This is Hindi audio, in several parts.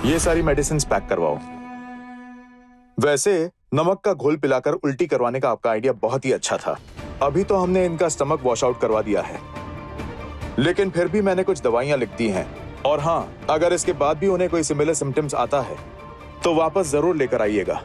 ये सारी मेडिसिन पैक करवाओ। वैसे नमक का घोल पिलाकर उल्टी करवाने का आपका आइडिया बहुत ही अच्छा था। अभी तो हमने इनका स्टमक वॉश आउट करवा दिया है, लेकिन फिर भी मैंने कुछ दवाइयां लिख दी हैं। और हाँ, अगर इसके बाद भी उन्हें कोई सिमिलर सिम्टम्स आता है तो वापस जरूर लेकर आइएगा।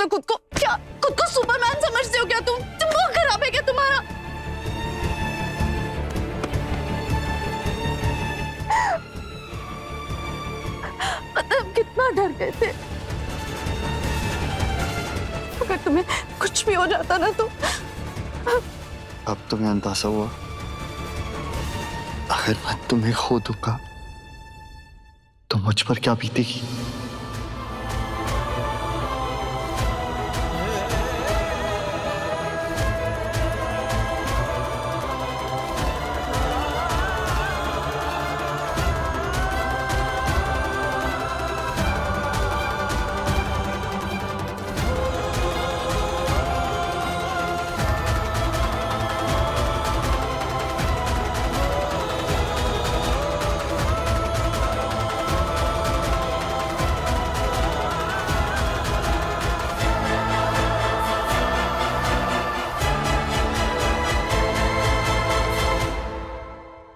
खुद को सुपरमैन समझते हो क्या तुम? दिमाग खराब है क्या तुम्हारा? मतलब कितना डर गए थे। अगर तुम्हें कुछ भी हो जाता ना तो। अब तुम्हें अंदाजा हुआ, अगर मैं तुम्हें खो दूंगा तो मुझ पर क्या बीतेगी।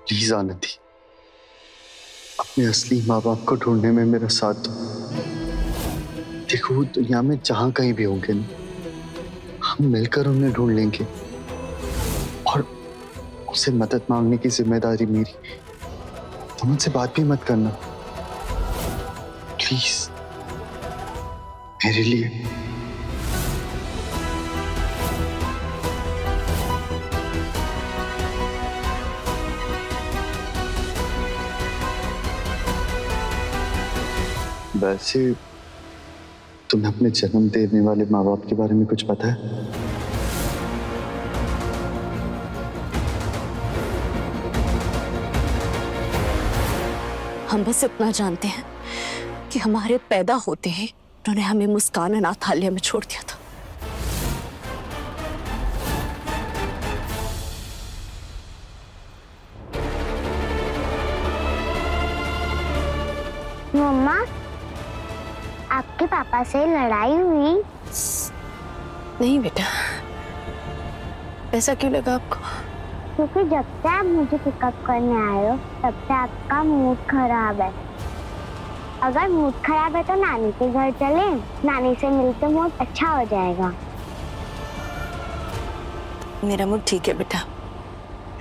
प्लीज आनंदी, अपने असली माँ बाप को ढूंढने में मेरा साथ दो। देखो, वो दुनिया में जहां कहीं भी होंगे ना, हम मिलकर उन्हें ढूंढ लेंगे। और उसे मदद मांगने की जिम्मेदारी मेरी। तुम उनसे बात भी मत करना प्लीज, मेरे लिए। वैसे तुम्हें अपने जन्म देने वाले माँ बाप के बारे में कुछ पता है? हम बस इतना जानते हैं कि हमारे पैदा होते ही उन्होंने हमें मुस्कान अनाथालय में छोड़ दिया था। मम्मा, आपके पापा से लड़ाई हुई? नहीं बेटा, ऐसा क्यों लगा आपको? क्योंकि जब से आप मुझे पिकअप करने आए हो तब से आपका मूड खराब है। अगर मूड खराब है तो नानी के घर चलें, नानी से मिलकर मूड अच्छा हो जाएगा। मेरा मूड ठीक है बेटा,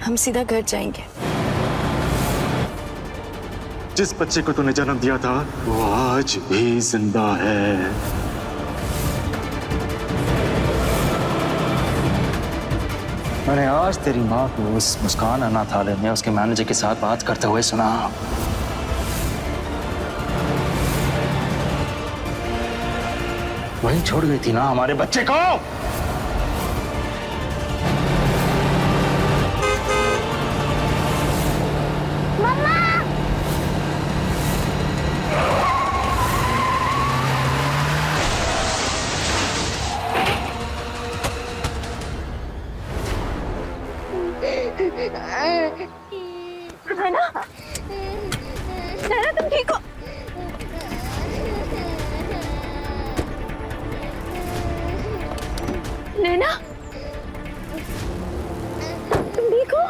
हम सीधा घर जाएंगे। जिस बच्चे को तूने जन्म दिया था वो आज भी जिंदा है। मैंने आज तेरी माँ को उस मुस्कान अनाथालय में उसके मैनेजर के साथ बात करते हुए सुना। वहीं छोड़ गई थी ना हमारे बच्चे को। नैना, नैना तुम ठीक हो? नैना, तुम ठीक हो?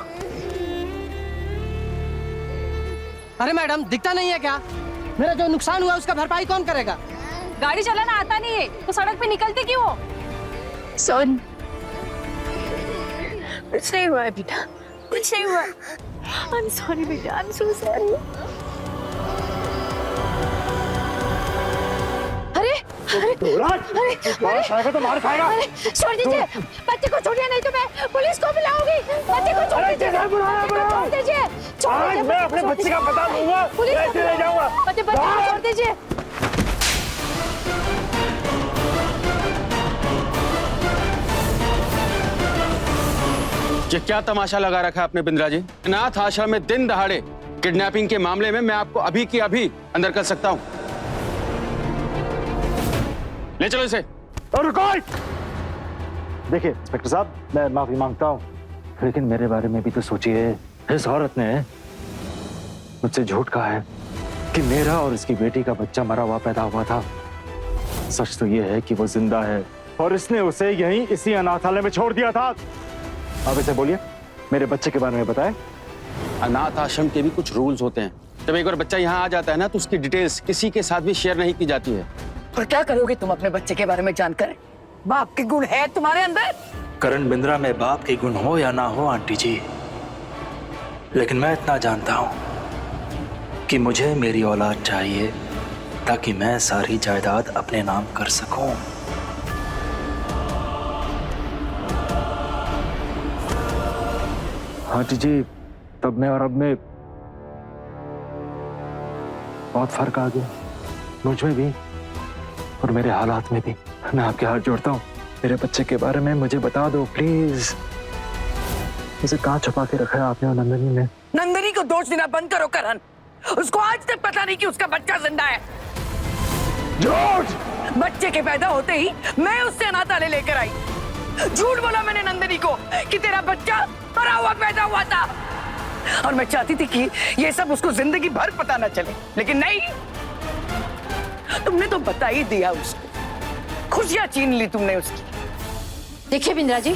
अरे मैडम, दिखता नहीं है क्या? मेरा जो नुकसान हुआ उसका भरपाई कौन करेगा? गाड़ी चलाना आता नहीं है तो सड़क पे निकलते क्यों हो? सोन, कुछ नहीं हुआ है बेटा, कुछ नहीं हुआ। I'm sorry बेटा, I'm so sorry। अरे तो मार खाएगा। छोड़ दीजिए, बच्चे को छोड़िए नहीं तो मैं पुलिस को बुलाऊंगी। बच्चे को छोड़ दीजिए, छोड़ दीजिए। मैं अपने बच्चे का पता लूंगा, ऐसे ले जाऊंगा। बच्चे को छोड़ दीजिए। ये क्या तमाशा लगा रखा है आपने बिंद्रा जी? अनाथ आश्रम में दिन दहाड़े किडनैपिंग के मामले में मैं आपको अभी की अभी अंदर कर सकता हूं। ले चलो इसे। देखिए इंस्पेक्टर साहब, मैं माफी मांगता हूँ, लेकिन मेरे बारे में भी तो सोचिए। इस औरत ने मुझसे झूठ कहा है कि मेरा और इसकी बेटी का बच्चा मरा हुआ पैदा हुआ था। सच तो ये है कि वो जिंदा है और इसने उसे यहीं इसी अनाथालय में छोड़ दिया था। अब इसे बोलिए, मेरे बच्चे के बारे में बताएं। अनाथ आश्रम के भी कुछ रूल्स होते हैं। जब एक बार बच्चा यहाँ आ जाता है ना, तो उसकी डिटेल्स किसी के साथ भी शेयर नहीं की जाती है। और क्या करोगे तुम अपने बच्चे के बारे में जानकर? बाप के गुण है तुम्हारे अंदर? करण बिंद्रा में बाप के गुण हो या ना हो आंटी जी, लेकिन मैं इतना जानता हूं कि मुझे मेरी औलाद चाहिए ताकि मैं सारी जायदाद अपने नाम कर सकूं। आंटी जी, तब में और अब में बहुत फर्क आ गया, मुझ में भी और मेरे हालात में भी। मैं आपके हाथ जोड़ता हूँ, मेरे बच्चे के बारे में मुझे बता दो प्लीज। इसे कहाँ छुपा के रखा है आपने और नंदनी ने? नंदनी को दोष देना बंद करो करण। उसको आज तक पता नहीं कि उसका बच्चा जिंदा है। झूठ! बच्चे के पैदा होते ही मैं उससे अनाथालय लेकर आई। झूठ बोला मैंने नंदनी को कि तेरा बच्चा मरा हुआ पैदा हुआ था, और मैं चाहती थी कि ये सब उसको जिंदगी भर पता न चले, लेकिन नहीं, तुमने तो बता ही दिया उसको। खुशियां छीन ली तुमने उसकी। देखिए बिंद्रा जी,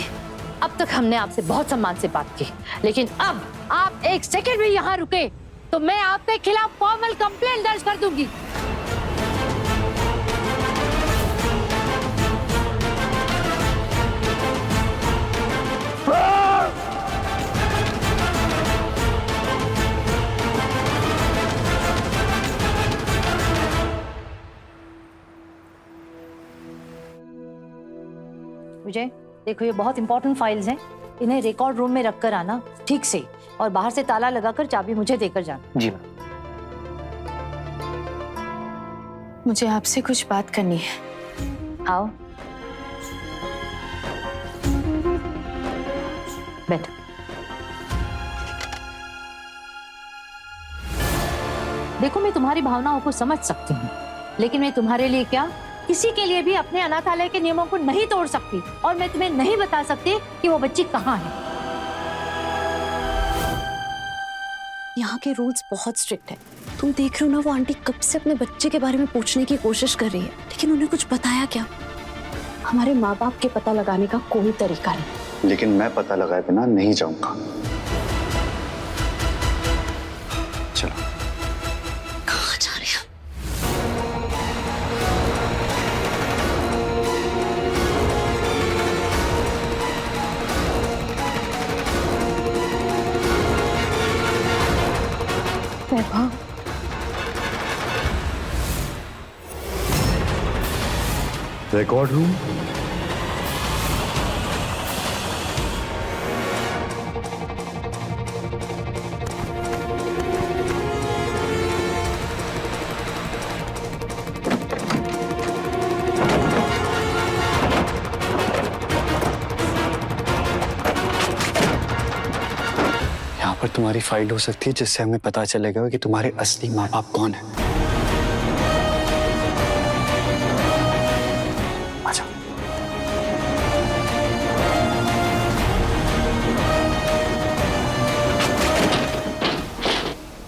अब तक हमने आपसे बहुत सम्मान से बात की, लेकिन अब आप एक सेकंड भी यहाँ रुके तो मैं आपके खिलाफ फॉर्मल कंप्लेंट दर्ज कर दूंगी। विजय, देखो ये बहुत इंपॉर्टेंट फाइल्स हैं, इन्हें रिकॉर्ड रूम में रखकर आना ठीक से, और बाहर से ताला लगाकर चाबी मुझे देकर जाना। जी मैम। मुझे आपसे कुछ बात करनी है। आओ बैठो। देखो मैं तुम्हारी भावनाओं को समझ सकती हूँ, लेकिन मैं तुम्हारे लिए क्या, किसी के लिए भी अपने अनाथालय के नियमों को नहीं तोड़ सकती, और मैं तुम्हें नहीं बता सकती कि वो बच्ची कहाँ है। यहाँ के रूल्स बहुत स्ट्रिक्ट है। तुम देख रहे हो ना, वो आंटी कब से अपने बच्चे के बारे में पूछने की कोशिश कर रही है, लेकिन उन्हें कुछ बताया क्या? हमारे माँ बाप के पता लगाने का कोई तरीका नहीं। लेकिन मैं पता लगाए बिना नहीं जाऊंगा। चलो। कहाँ जा रहे हैं? वैभव, रिकॉर्ड रूम? यहाँ पर तुम्हारी फाइल हो सकती है जिससे हमें पता चलेगा कि तुम्हारे असली माँ बाप कौन है। अच्छा।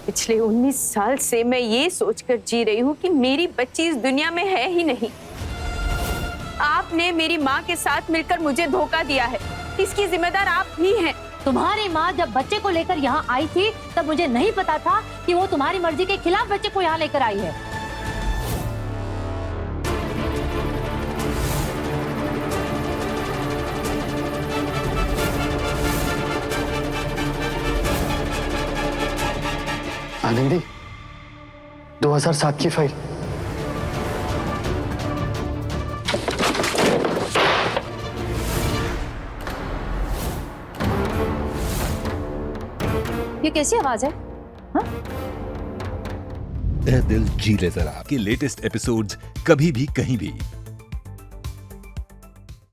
पिछले 19 साल से मैं ये सोचकर जी रही हूँ कि मेरी बच्ची इस दुनिया में है ही नहीं। आपने मेरी माँ के साथ मिलकर मुझे धोखा दिया है, इसकी जिम्मेदार आप ही हैं। तुम्हारी माँ जब बच्चे को लेकर यहाँ आई थी तब मुझे नहीं पता था कि वो तुम्हारी मर्जी के खिलाफ बच्चे को यहाँ लेकर आई है। आनंदी, 2007 की फाइल। ये कैसी आवाज है? हाँ? ए दिल जी ले जरा के लेटेस्ट एपिसोड्स कभी भी कहीं भी